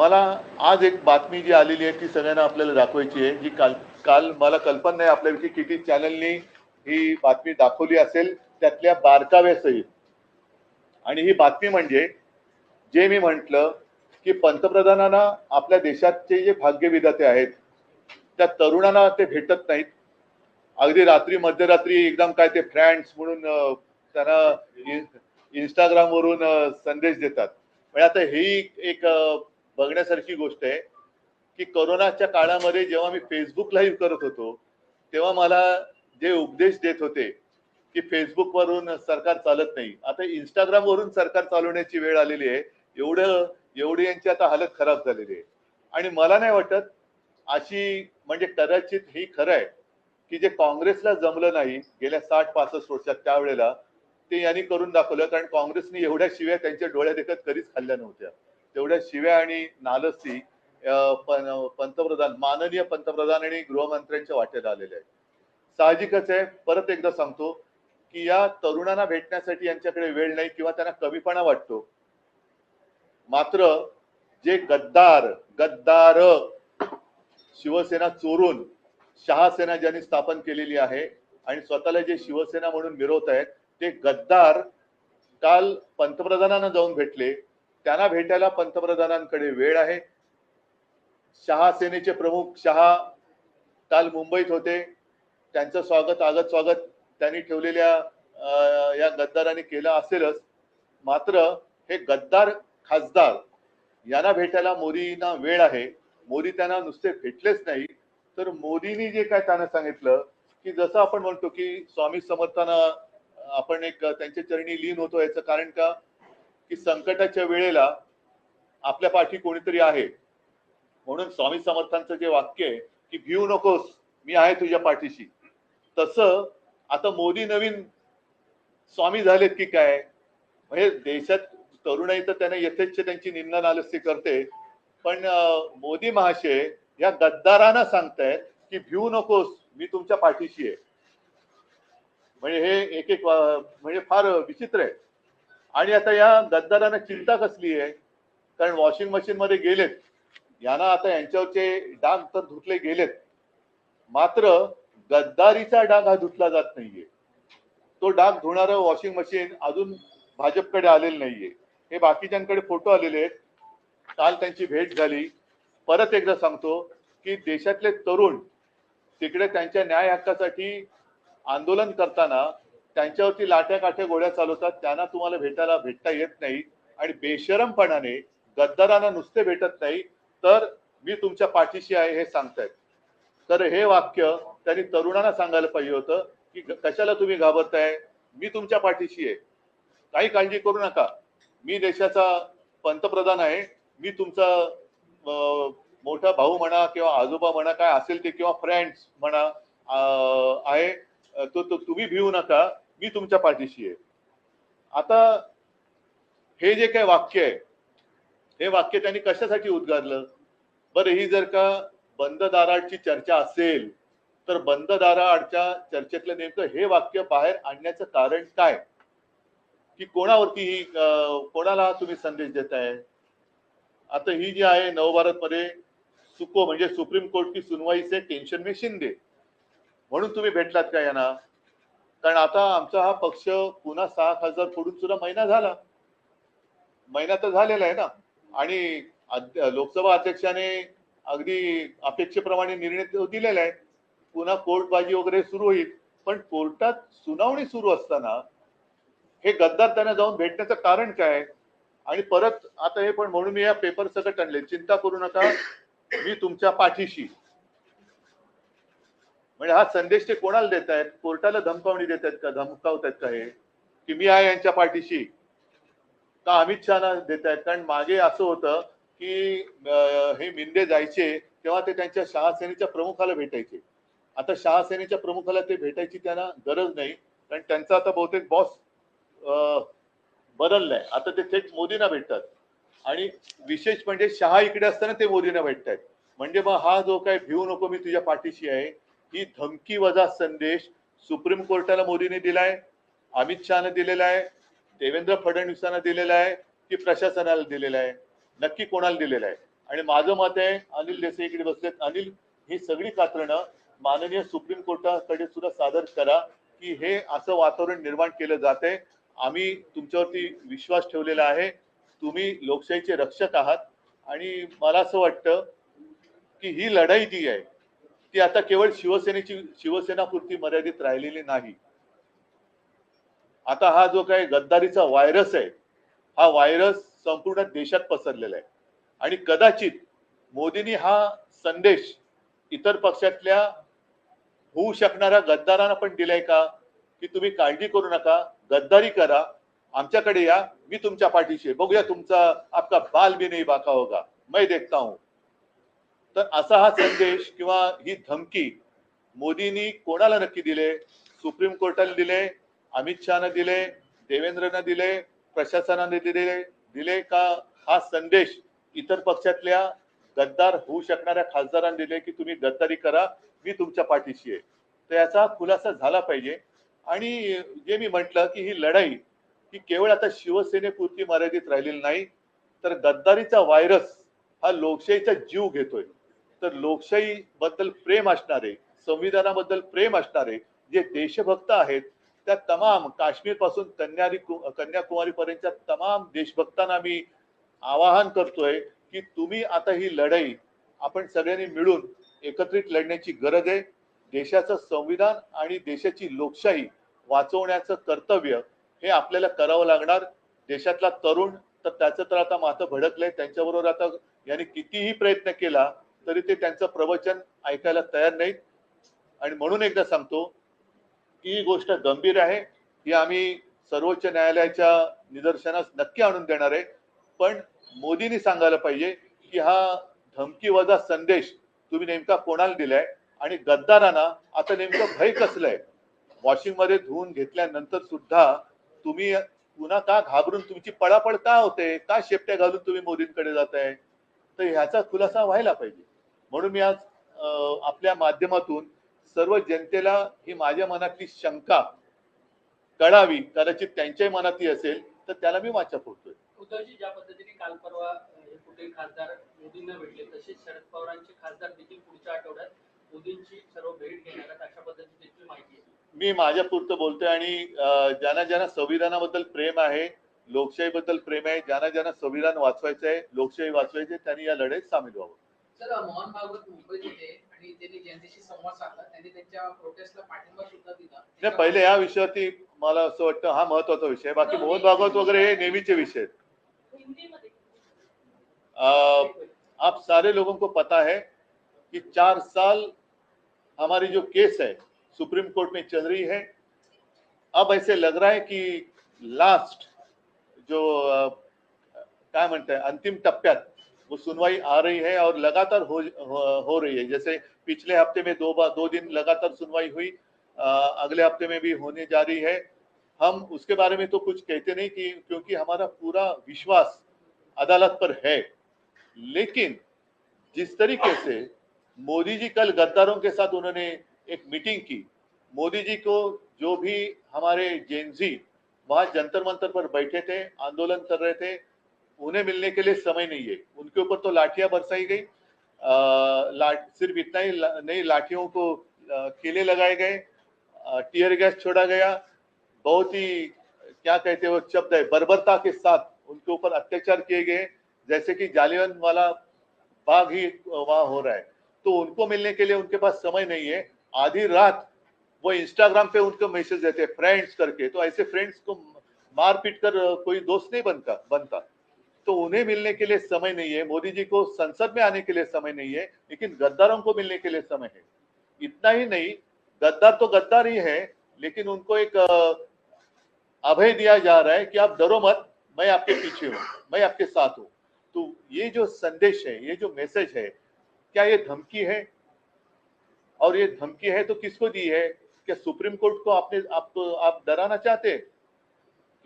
मला आज एक बातमी जी आलेली आहे ती सगळ्यांना आपल्याला दाखवायची आहे, जी काल काल मला कल्पना नाही आपल्यापैकी किती चॅनलनी ही बातमी दाखवली असेल, त्यातल्या बारकाव्यासहित. आणि ही बातमी म्हणजे जे मी म्हटलं की पंतप्रधानांना आपल्या देशाचे जे भाग्यविधाते आहेत त्या तरुणांना ते भेटत नाहीत. अगदी रात्री मध्यरात्री एकदम काय ते फ्रेंड्स म्हणून त्यांना इंस्टाग्राम वरून संदेश देतात. म्हणजे आता ही एक बघण्यासारखी गोष्ट आहे की कोरोनाच्या काळामध्ये जेव्हा मी फेसबुक लाईव्ह करत होतो तेव्हा मला जे उपदेश देत होते की फेसबुक वरून सरकार चालत नाही, आता इंस्टाग्राम वरून सरकार चालवण्याची वेळ आलेली आहे. एवढी यांची आता हालत खराब झालेली आहे. आणि मला नाही वाटत अशी म्हणजे कदाचित ही खरं आहे की जे काँग्रेसला जमलं नाही गेल्या 60-65 वर्षात त्यावेळेला ते यांनी करून दाखवलं. कारण काँग्रेसने एवढ्या शिव्या त्यांच्या डोळ्या देखत कधीच खाल्ल्या नव्हत्या. तेवढ्या शिव्या आणि नालस्ती पंतप्रधान माननीय पंतप्रधान आणि गृहमंत्र्यांच्या वाटेत आलेल्या आहेत. साहजिकच आहे, परत एकदा सांगतो की या तरुणांना भेटण्यासाठी यांच्याकडे वेळ नाही किंवा त्यांना कमीपणा वाटतो. मात्र जे गद्दार शिवसेना चोरून शहासेना ज्यांनी स्थापन केलेली आहे आणि स्वतःला जे शिवसेना म्हणून मिरवत आहेत ते गद्दार काल पंतप्रधानांना जाऊन भेटले. त्यांना भेटायला पंतप्रधानांकडे वेळ आहे. शहासेनेचे प्रमुख शहा काल मुंबईत होते. त्यांचं स्वागत त्यांनी ठेवलेल्या या गद्दारांनी केलं असेलच. मात्र हे गद्दार खासदार यांना भेटायला मोदींना वेळ आहे. मोदी त्यांना नुसते भेटलेच नाही तर मोदींनी जे काय त्यांना सांगितलं की जसं आपण म्हणतो की स्वामी समर्थांना आपण एक त्यांच्या चरणी लीन होतो, याचं कारण का की संकटाच्या वेळेला आपल्या पाठी कोणीतरी आहे. म्हणून स्वामी समर्थांचं जे वाक्य आहे की भिऊ नकोस, मी आहे तुझ्या पाठीशी, तसं आता मोदी नवीन स्वामी झालेत की काय. म्हणजे देशात तरुणाई तर त्यांना यथेच्छ त्यांची निंदा नालस्ती करते, पण मोदी महाशय या गद्दारांना सांगतायत की भिऊ नकोस, मी तुमच्या पाठीशी आहे. म्हणजे हे एक म्हणजे फार विचित्र आहे. आणि आता या गद्दारांना चिंता कसली आहे, कारण वॉशिंग मशीन मध्ये गेलेत, यांना आता यांच्यावरचे डाग तर धुतले गेलेत, मात्र गद्दारीचा डाग हा धुतला जात नाहीये. तो डाग धुणारं वॉशिंग मशीन अजून भाजपकडे आलेलं नाहीये. हे बाकीच्यांकडे फोटो आलेले आहेत. काल त्यांची भेट झाली. परत एकदा सांगतो की देशातले तरुण तिकडे त्यांच्या न्याय हक्कासाठी आंदोलन करताना त्यांच्यावरती लाट्या काठ्या गोळ्या चालवतात. त्यांना तुम्हाला भेटता येत नाही आणि बेशरमपणाने गद्दारांना नुसते भेटत नाही तर मी तुमच्या पाठीशी आहे हे सांगतायत. तर हे वाक्य त्यांनी तरुणांना सांगायला पाहिजे होतं की कशाला तुम्ही घाबरताय, मी तुमच्या पाठीशी आहे, काही काळजी करू नका, मी देशाचा पंतप्रधान आहे, मी तुमचा मोठा भाऊ म्हणा किंवा आजोबा म्हणा काय असेल ते किंवा फ्रेंड्स म्हणा आहे, तो तुम्ही भिवू नका, मी तुमच्या पाठीशी आहे. आता हे जे काही वाक्य आहे हे वाक्य त्यांनी कशासाठी उद्गारलं बरं. ही जर का बंद दाराची चर्चा असेल तर बंद दाराआडच्या चर्चेतलं नेमकं हे वाक्य बाहेर आणण्याचं कारण काय, की कोणावरती ही कोणाला तुम्ही संदेश देताय. आता ही जी आहे नवभारत मध्ये सुको म्हणजे सुप्रीम कोर्ट की सुनवाई से टेंशन में शिंदे म्हणून तुम्ही भेटलात का यांना. कारण आता आमचा हा पक्ष पुन्हा 6 खासदार फोडून सुद्धा महिना तर झालेला आहे ना. आणि लोकसभा अध्यक्षाने अगदी अपेक्षेप्रमाणे निर्णय दिलेला आहे. पुन्हा कोर्टबाजी वगैरे सुरू होईल, पण कोर्टात सुनावणी सुरू असताना हे गद्दार त्यांना जाऊन भेटण्याचं कारण काय. आणि परत आता हे पण म्हणून मी या पेपर सकट आणले, चिंता करू नका, मी तुमच्या पाठीशी. म्हणजे हा संदेश ते कोणाला देत आहेत, कोर्टाला धमकावणी देत आहेत का, धमकावत आहेत का हे की मी आहे यांच्या पाठीशी, का अमित शहाना देत आहेत. कारण मागे असं होतं की हे मिंदे जायचे तेव्हा ते त्यांच्या शहासेनेच्या प्रमुखाला भेटायचे. आता शहासेनेच्या प्रमुखाला ते भेटायची त्यांना गरज नाही, कारण त्यांचा आता बहुतेक बॉस बदललाय. आता ते थेट मोदींना भेटतात आणि विशेष म्हणजे शहा इकडे असताना ते मोदींना भेटतात. म्हणजे मग हा जो काय भिवू नको मी तुझ्या पाठीशी आहे ही धमकी वजा संदेश सुप्रीम कोर्टाला मोदींनी दिलाय, अमित शहाने दिलेला आहे, देवेंद्र फडणवीसांना दिलेला आहे की प्रशासनाला दिलेला आहे, नक्की कोणाला दिलेला आहे. आणि माझं मत आहे, अनिल देसाई इकडे बसलेत, अनिल, ही सगळी कात्रणं माननीय सुप्रीम कोर्टाकडे सुद्धा सादर करा की हे असं वातावरण निर्माण केलं जाते. आम्ही तुमच्यावरती विश्वास ठेवलेला आहे, तुम्ही लोकशाहीचे रक्षक आहात आणि मला असं वाटतं की ही लढाई जी आहे ती आता केवळ शिवसेनापुरती मर्यादित राहिलेली नाही. आता हा जो काही गद्दारीचा व्हायरस आहे, हा व्हायरस संपूर्ण देशात पसरलेला आहे आणि कदाचित मोदींनी हा संदेश इतर पक्षातल्या होऊ शकणाऱ्या गद्दारांना पण दिलाय का, की तुम्ही काळजी करू नका, गद्दारी करा, आमच्याकडे या, मी तुमच्या पाठीशी आहे, बघूया तुमचा आपका बाल भी नहीं बाका होगा, मैं देखता हूं. तर असा हा संदेश किंवा ही धमकी मोदींनी कोणाला नक्की दिले? सुप्रीम कोर्टाला दिले, अमित शहाना दिले, देवेंद्रना दिले, प्रशासनाने दिले का हा संदेश इतर पक्षातल्या गद्दार होऊ शकणाऱ्या खासदारांना दिले की तुम्ही गद्दारी करा, मी तुमच्या पाठीशी आहे. तर याचा खुलासा झाला पाहिजे. आणि जे मी म्हटलं की ही लढाई ही केवळ आता शिवसेनेपुरती मर्यादित राहिलेली नाही, तर गद्दारीचा व्हायरस हा लोकशाहीचा जीव घेतोय. तर लोकशाही बद्दल प्रेम असणारे, संविधानाबद्दल प्रेम असणारे जे देशभक्त आहेत, त्या तमाम काश्मीर पासून कन्याकुमारी पर्यंतच्या तमाम देशभक्तांना मी आवाहन करतोय की तुम्ही आता ही लढाई आपण सगळ्यांनी मिळून एकत्रित लढण्याची गरज आहे. देशाचं संविधान आणि देशाची लोकशाही वाचवण्याचं कर्तव्य हे आपल्याला करावं लागणार. देशातला तरुण तर त्याचं तर आता माथं भडकलंय, त्यांच्याबरोबर आता यांनी कितीही प्रयत्न केला तरी ते त्यांचं प्रवचन ऐकायला तयार नाहीत. आणि म्हणून एकदा सांगतो की ही गोष्ट गंभीर आहे, ही आम्ही सर्वोच्च न्यायालयाच्या निदर्शनास नक्की आणून देणार आहे. पण मोदींनी सांगायला पाहिजे की हा धमकी वजा संदेश तुम्ही नेमका कोणाला दिलाय आणि गद्दारांना आता नेमकं भय कसलंय. वॉशिंग मध्ये धुवून घेतल्यानंतर सुद्धा तुम्ही पुन्हा का घाबरून तुमची पळापळ का होते, का शेपट्या घालून तुम्ही मोदींकडे जाताय, तर ह्याचा खुलासा व्हायला पाहिजे. म्हणून मी आज आपल्या माध्यमातून सर्व जनतेला ही माझ्या मनातली शंका कळावी, कदाचित त्यांच्याही मनातली असेल तर त्याला मी वाचा फोडतोय. उद्धवजी ज्या पद्धतीने काल परवा हे कुठे खासदार मोदींना भेटले, तसेच शरद पवारांचे खासदार देखील पुढच्या आठवड्यात मोदींची सर्व भेट घेणार आहेत, अशा पद्धतीची देखील माहिती आहे. मी माझ्या पुरतं बोलतोय आणि ज्यांना ज्यांना संविधानाबद्दल प्रेम आहे, लोकशाहीबद्दल प्रेम आहे, ज्यांना ज्यांना संविधान वाचवायचं आहे, लोकशाही वाचवायची, त्यांनी या लढाईत सामील व्हावं. सर, मोहन भागवत मुंबईत होते आणि त्यांनी जनतेशी संवाद साधला, त्यांनी त्यांच्या प्रोटेस्टला पाठिंबा सुद्धा दिला. नाही, पहिले या विषयावरती मला असं वाटतं हा महत्वाचा विषय आहे. बाकी मोहन भागवत वगैरे हे नेहमीचे विषय आहेत. आप सारे लोगों को पता है कि 4 साल हमारी जो केस है सुप्रीम कोर्ट में चल रही है. अब ऐसे लग रहा है कि लास्ट जो क्या म्हणते हैं अंतिम टप्प्यात वो सुनवाई आ रही है और लगातार हो रही है. जैसे पिछले हफ्ते में 2 दिन लगातार सुनवाई हुई, अगले हफ्ते में भी होने जा रही है. हम उसके बारे में तो कुछ कहते नहीं कि क्योंकि हमारा पूरा विश्वास अदालत पर है. लेकिन जिस तरीके से मोदी जी कल गद्दारों के साथ उन्होंने एक मीटिंग की, मोदी जी को जो भी हमारे जेनजी वहां जंतर मंतर पर बैठे थे, आंदोलन कर रहे थे, उन्हें मिलने के लिए समय नहीं है. उनके ऊपर तो लाठियां बरसाई गई, सिर्फ इतना ही नहीं, लाठियों को किले लगाए गए, टीयर गैस छोड़ा गया, बहुत ही क्या कहते हैं वो शब्द है, बर्बरता के साथ उनके ऊपर अत्याचार किए गए, जैसे कि जालियन वाला बाग ही वहां हो रहा है. तो उनको मिलने के लिए उनके पास समय नहीं है. आधी रात वो इंस्टाग्राम पे उनको मैसेज देते फ्रेंड्स करके, तो ऐसे फ्रेंड्स को मार पीट कर कोई दोस्त नहीं बनता. तो उन्हें मिलने के लिए समय नहीं है. मोदी जी को संसद में आने के लिए समय नहीं है, लेकिन गद्दारों को मिलने के लिए समय है. इतना ही नहीं, गद्दार तो गद्दार ही है, लेकिन उनको एक अभय दिया जा रहा है कि आप डरो मत, मैं आपके पीछे हूं, मैं आपके साथ हूं. तो ये जो संदेश है, ये जो मैसेज है, क्या ये धमकी है? और ये धमकी है तो किसको दी है? क्या सुप्रीम कोर्ट को आप डराना चाहते हैं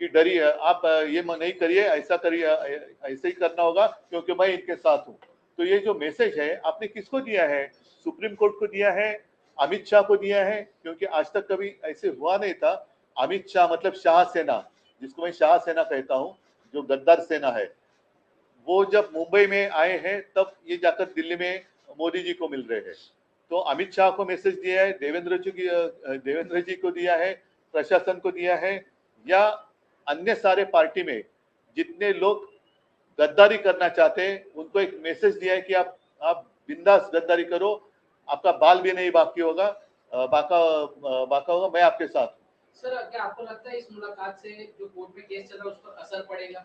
कि डरिए, आप ये नहीं करिए, ऐसा करिए, ऐसे ही करना होगा क्योंकि मैं इनके साथ हूं. तो ये जो मैसेज है आपने किसको दिया है? सुप्रीम कोर्ट को दिया है, अमित शाह को दिया है, क्योंकि आज तक कभी ऐसे हुआ नहीं था. अमित शाह मतलब शाह सेना, जिसको मैं शाह सेना कहता हूं, जो गद्दार सेना है, वो जब मुंबई में आए हैं तब ये जाकर दिल्ली में मोदी जी को मिल रहे हैं। तो अमित शाह को मैसेज दिया है, देवेंद्र जी को दिया है, प्रशासन को दिया है, या अन्य सारे पार्टी में जितने लोग गद्दारी करना चाहते हैं उनको एक मैसेज दिया है कि आप बिंदास गद्दारी करो, आपका बाल भी नहीं बाकी होगा, बाका होगा, मैं आपके साथ हूं। सर क्या आपको लगता है इस मुलाकात से जो कोर्ट में केस चल रहा है उस पर असर पड़ेगा?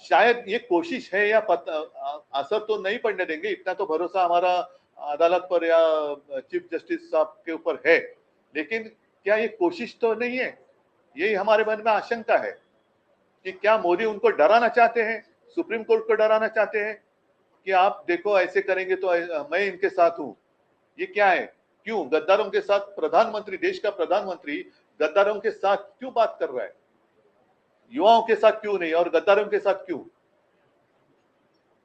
शायद ये कोशिश है, या असर तो नहीं पड़ने देंगे, इतना तो भरोसा हमारा अदालत पर या चीफ जस्टिस साहब के ऊपर है, लेकिन क्या ये कोशिश तो नहीं है। यही हमारे मन में आशंका है कि क्या मोदी उनको डराना चाहते हैं, सुप्रीम कोर्ट को डराना चाहते हैं कि आप देखो ऐसे करेंगे तो मैं इनके साथ हूं। ये क्या है? क्यों गद्दारों के साथ प्रधानमंत्री, देश का प्रधानमंत्री गद्दारों के साथ क्यों बात कर रहा है? युवाओं के साथ क्यों नहीं और गद्दारों के साथ क्यों?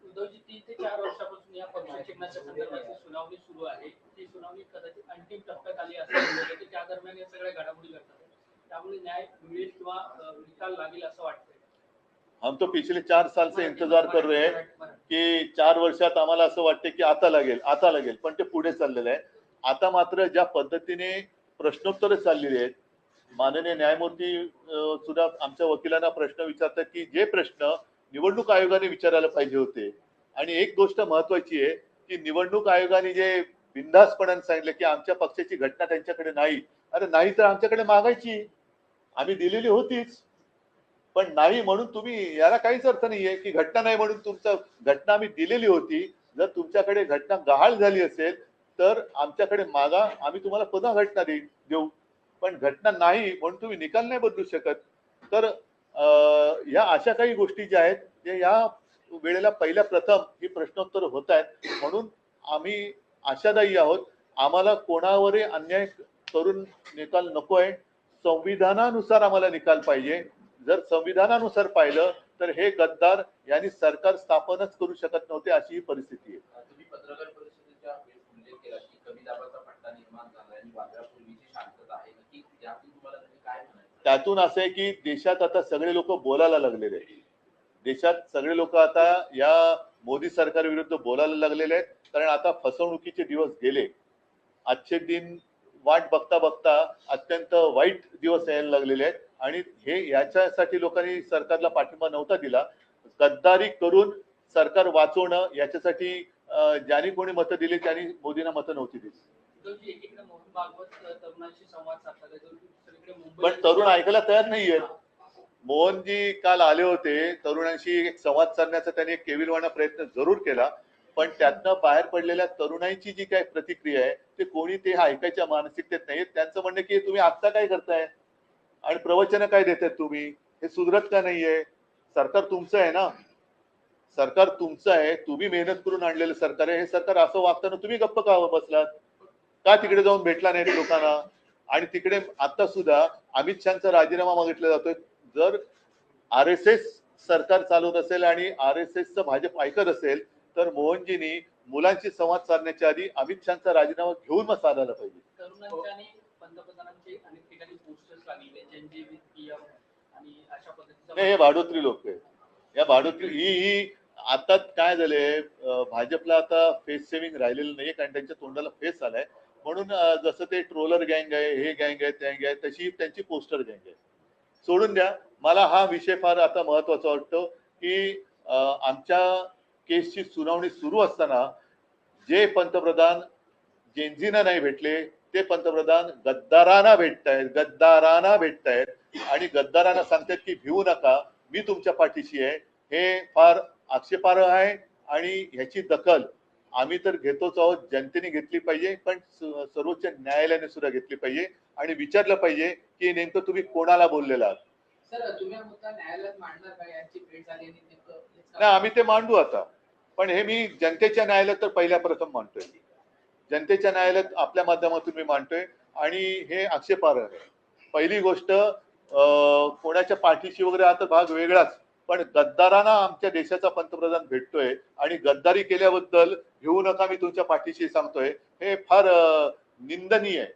उद्धवजी 3 ते 4 वर्षापासून या पक्ष चिन्हाच्या संदर्भातली सुनावणी सुरू आहे. ती सुनावणी कदाचित अंतिम टप्प्यात आली असं म्हणलं की त्या दरम्यान या सगळ्या घडामोडी घडतात. त्यामुळे न्याय मिळेल किंवा निकाल लागेल असं वाटतंय. हम तो पिछले 4 साल से इंतजार कर रहे हैं की 4 वर्षात आम्हाला असं वाटते की आता लागेल, पण ते पुढे चाललेलं आहे. आता मात्र ज्या पद्धतीने प्रश्नोत्तर चाललेली आहेत, माननीय न्यायमूर्ती सुद्धा आमच्या वकिलांना प्रश्न विचारतात की जे प्रश्न निवडणूक आयोगाने विचारायला पाहिजे होते. आणि एक गोष्ट महत्वाची आहे की निवडणूक आयोगाने जे बिनधास्तपणाने सांगितलं की आमच्या पक्षाची घटना त्यांच्याकडे नाही. अरे नाही तर आमच्याकडे मागायची, आम्ही दिलेली होतीच, पण नाही म्हणून तुम्ही, याला काहीच अर्थ नाहीये की घटना नाही म्हणून तुमचं, घटना आम्ही दिलेली होती. जर तुमच्याकडे घटना गहाळ झाली असेल तर आमच्याकडे मागा, आम्ही तुम्हाला पुन्हा घटना देऊ, पण घटना नाही म्हणून तुम्ही निकाल नाही बदलू शकत. तर या अशा काही गोष्टी ज्या आहेत जे या वेळेला पहिल्या प्रथम ही प्रश्नोत्तर होत आहेत, म्हणून आम्ही आशादायी आहोत. आम्हाला कोणावरही अन्याय करून निकाल नकोय. संविधानानुसार आम्हाला निकाल पाहिजे. जर संविधानानुसार पाहिलं तर हे गद्दार यांनी सरकार स्थापनच करू शकत नव्हते, अशी ही परिस्थिती आहे. तुम्ही पत्रकार परिषदेच्या वेळेस उल्लेख केला की कमी दाबाचा पट्टा निर्माण झाला आणि वादळापूर्वीची शांतता आहे. नक्की यातून तुम्हाला काय म्हणायचं? त्यातून असं आहे की देशात आता सगळे लोक बोलायला लागलेले आहेत. देशात सगळे लोक आता या मोदी सरकार विरुद्ध बोलायला लागलेले आहेत, कारण आता फसवणुकीचे दिवस गेले. आजचे दिन वाट बघता बघता अत्यंत वाईट दिवस यायला लागलेले आहेत आणि हे याच्यासाठी लोकांनी सरकारला पाठिंबा नव्हता दिला. गद्दारी करून सरकार वाचवणं याच्यासाठी ज्यांनी कोणी मतं दिली त्यांनी मोदींना मतं नव्हती दिली. उद्धवजी एकीकडे मोहन भागवत तरुणांशी संवाद साधला, दुसरीकडे मुंबई पण तरुण ऐकायला तयार नाहीयेत. मोहनजी काल आले होते, तरुणांशी एक संवाद साधण्याचा त्यांनी एक केविलवाणा प्रयत्न जरूर केला, पण त्यातनं बाहेर पडलेल्या तरुणांची जी काही प्रतिक्रिया आहे ते कोणी ते ऐकायच्या मानसिकतेत नाहीये. त्यांचं म्हणणं की तुम्ही आता काय करताय आणि प्रवचन काय देतायत तुम्ही, हे सुधरत का नाहीये? सरकार तुमचं आहे ना, सरकार तुमचं आहे, तुम्ही मेहनत करून आणलेलं सरकार आहे. हे सरकार असं वागताना तुम्ही गप्प का बसलात? का तिकडे जाऊन भेटला नाही लोकांना? आणि तिकडे आता सुद्धा अमित शहाचा राजीनामा मागितला जातोय. जर RSS सरकार चालवत असेल आणि RSSचं भाजप ऐकत असेल तर मोहनजींनी मुलांशी संवाद साधण्याच्या आधी अमित शहाचा राजीनामा घेऊन मग साधायला पाहिजे. तरुणांच्या आणि पंतप्रधानांचे अनेक ठिकाणी पोस्टर्स लागले, जनजी विथ PM आणि अशा पद्धतीचं. हे भाडोत्री लोक आहेत. या भाडोत्री ही आता काय झालंय, भाजपला आता फेस सेव्हिंग राहिलेलं नाहीये, कारण त्यांच्या तोंडाला फेस आलाय. म्हणून जसं ते ट्रोलर गँग आहे, हे गँग आहे, त्या गँग आहे, तशी त्यांची पोस्टर गँग आहे. सोडून द्या. मला हा विषय फार आता महत्वाचा वाटतो की आमच्या केसची सुनावणी सुरू असताना जे पंतप्रधान जेनझीना नाही भेटले ते पंतप्रधान गद्दारांना भेटतायत आणि गद्दारांना सांगतात की भिवू नका, मी तुमच्या पाठीशी आहे. हे फार आक्षेपार्ह आहे आणि ह्याची दखल आम्ही तर घेतोच आहोत, जनतेने घेतली पाहिजे, पण सर्वोच्च न्यायालयाने सुद्धा घेतली पाहिजे आणि विचारलं पाहिजे की नेमकं तुम्ही कोणाला बोललेला आहात. सर तुम्ही हा मुद्दा न्यायालयात मांडणार का? यांची भेट झाली आणि नेमकं नाही, आम्ही ते मांडू आता, पण हे मी जनतेच्या न्यायालयात तर पहिल्या प्रथम मांडतोय. जनतेच्या न्यायालयात आपल्या माध्यमातून मी मांडतोय आणि हे आक्षेपार्ह आहे. पहिली गोष्ट, कोणाच्या पाठीशी वगैरे हा तर भाग वेगळाच, पण गद्दारांना आमच्या देशाचा पंतप्रधान भेटतोय आणि गद्दारी केल्याबद्दल घेऊ नका, मी तुमच्या पाठीशी सांगतोय, हे फार निंदनीय आहे.